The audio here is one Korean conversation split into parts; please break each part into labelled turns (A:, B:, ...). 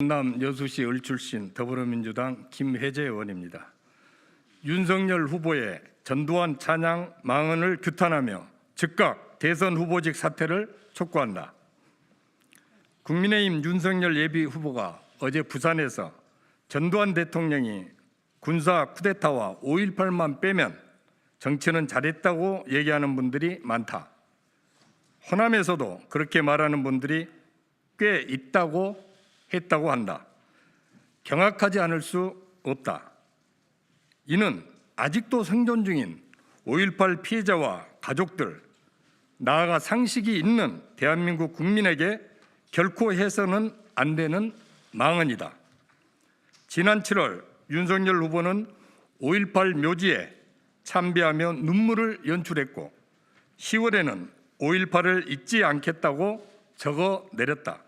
A: 전남 여수시 을 출신 더불어민주당 김혜재 의원입니다. 윤석열 후보의 전두환 찬양 망언을 규탄하며 즉각 대선 후보직 사퇴를 촉구한다. 국민의힘 윤석열 예비 후보가 어제 부산에서 전두환 대통령이 군사 쿠데타와 5.18만 빼면 정치는 잘했다고 얘기하는 분들이 많다. 호남에서도 그렇게 말하는 분들이 꽤 있다고 했다고 한다. 경악하지 않을 수 없다. 이는 아직도 생존 중인 5.18 피해자와 가족들, 나아가 상식이 있는 대한민국 국민에게 결코 해서는 안 되는 망언이다. 지난 7월 윤석열 후보는 5.18 묘지에 참배하며 눈물을 연출했고 10월에는 5.18을 잊지 않겠다고 적어 내렸다.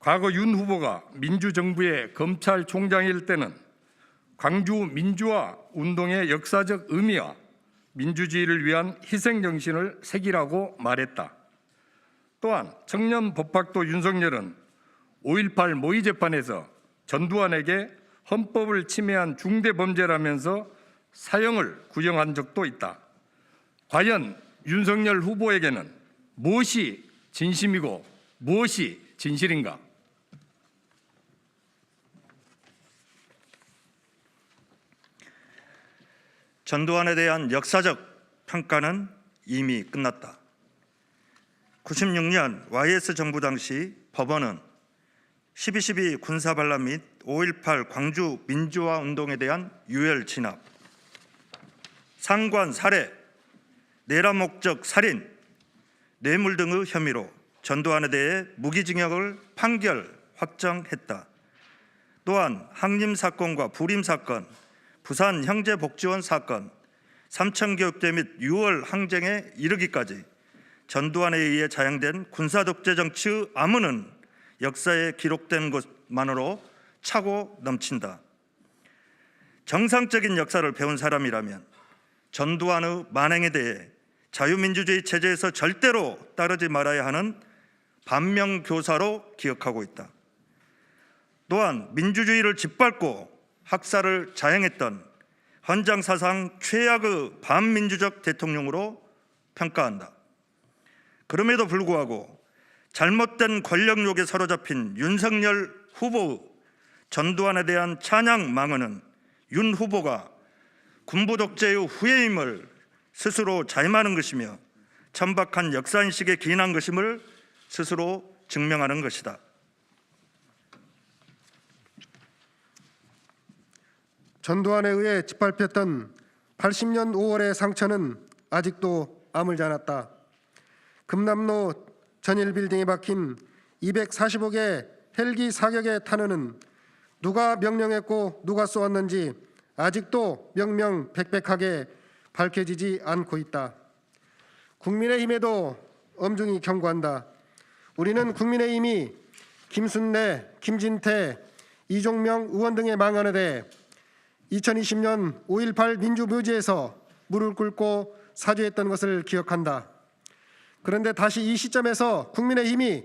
A: 과거 윤 후보가 민주정부의 검찰총장일 때는 광주 민주화 운동의 역사적 의미와 민주주의를 위한 희생정신을 새기라고 말했다. 또한 청년 법학도 윤석열은 5.18 모의 재판에서 전두환에게 헌법을 침해한 중대범죄라면서 사형을 구형한 적도 있다. 과연 윤석열 후보에게는 무엇이 진심이고 무엇이 진실인가?
B: 전두환에 대한 역사적 평가는 이미 끝났다. 96년 YS 정부 당시 법원은 12.12 군사반란 및 5.18 광주 민주화 운동에 대한 유혈 진압, 상관 살해, 내란 목적 살인, 뇌물 등의 혐의로 전두환에 대해 무기징역을 판결 확정했다. 또한 항림 사건과 부림 사건, 부산 형제복지원 사건, 삼천교육대 및 6월 항쟁에 이르기까지 전두환에 의해 자행된 군사독재 정치의 암호는 역사에 기록된 것만으로 차고 넘친다. 정상적인 역사를 배운 사람이라면 전두환의 만행에 대해 자유민주주의 체제에서 절대로 따르지 말아야 하는 반면교사로 기억하고 있다. 또한 민주주의를 짓밟고 학살을 자행했던 헌장사상 최악의 반민주적 대통령으로 평가한다. 그럼에도 불구하고 잘못된 권력욕에 사로잡힌 윤석열 후보의 전두환에 대한 찬양 망언은 윤 후보가 군부 독재의 후예임을 스스로 자임하는 것이며 천박한 역사인식에 기인한 것임을 스스로 증명하는 것이다.
C: 전두환에 의해 짓밟혔던 80년 5월의 상처는 아직도 아물지 않았다. 금남로 전일 빌딩에 박힌 245개 헬기 사격의 탄원은 누가 명령했고 누가 쏘았는지 아직도 명명백백하게 밝혀지지 않고 있다. 국민의힘에도 엄중히 경고한다. 우리는 국민의힘이 김순례, 김진태, 이종명 의원 등의 망언에 대해 2020년 5.18 민주묘지에서 무릎 꿇고 사죄했던 것을 기억한다. 그런데 다시 이 시점에서 국민의힘이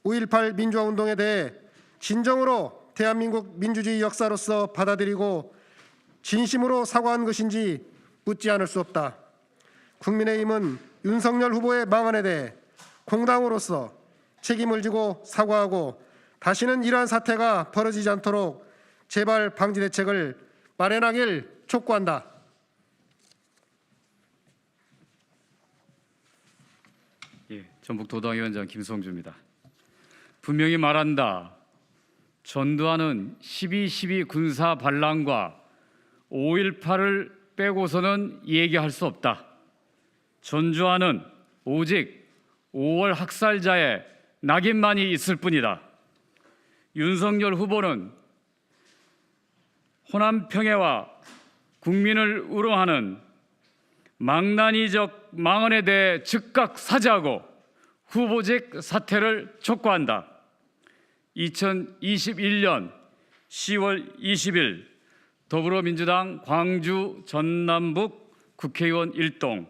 C: 5.18 민주화운동에 대해 진정으로 대한민국 민주주의 역사로서 받아들이고 진심으로 사과한 것인지 묻지 않을 수 없다. 국민의힘은 윤석열 후보의 망언에 대해 공당으로서 책임을 지고 사과하고 다시는 이러한 사태가 벌어지지 않도록 재발 방지 대책을 마련하길 촉구한다.
D: 전북도당위원장 김성주입니다. 분명히 말한다. 전두환은 12.12 군사 반란과 5.18을 빼고서는 얘기할 수 없다. 전두환은 오직 5월 학살자의 낙인만이 있을 뿐이다. 윤석열 후보는 호남 평해와 국민을 우롱하는 망나니적 망언에 대해 즉각 사죄하고 후보직 사퇴를 촉구한다. 2021년 10월 20일 더불어민주당 광주 전남북 국회의원 일동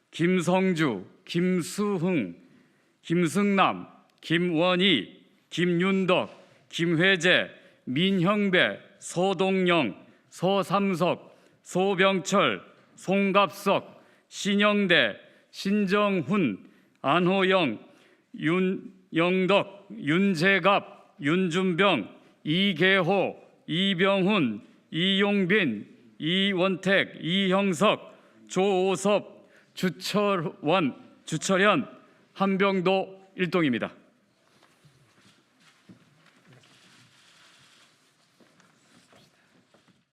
D: 김성주, 김수흥, 김승남, 김원희, 김윤덕, 김회재, 민형배, 서동영, 서삼석, 소병철, 송갑석, 신영대, 신정훈, 안호영, 윤영덕, 윤재갑, 윤준병, 이계호, 이병훈, 이용빈, 이원택, 이형석, 조오섭, 주철현, 한병도 일동입니다.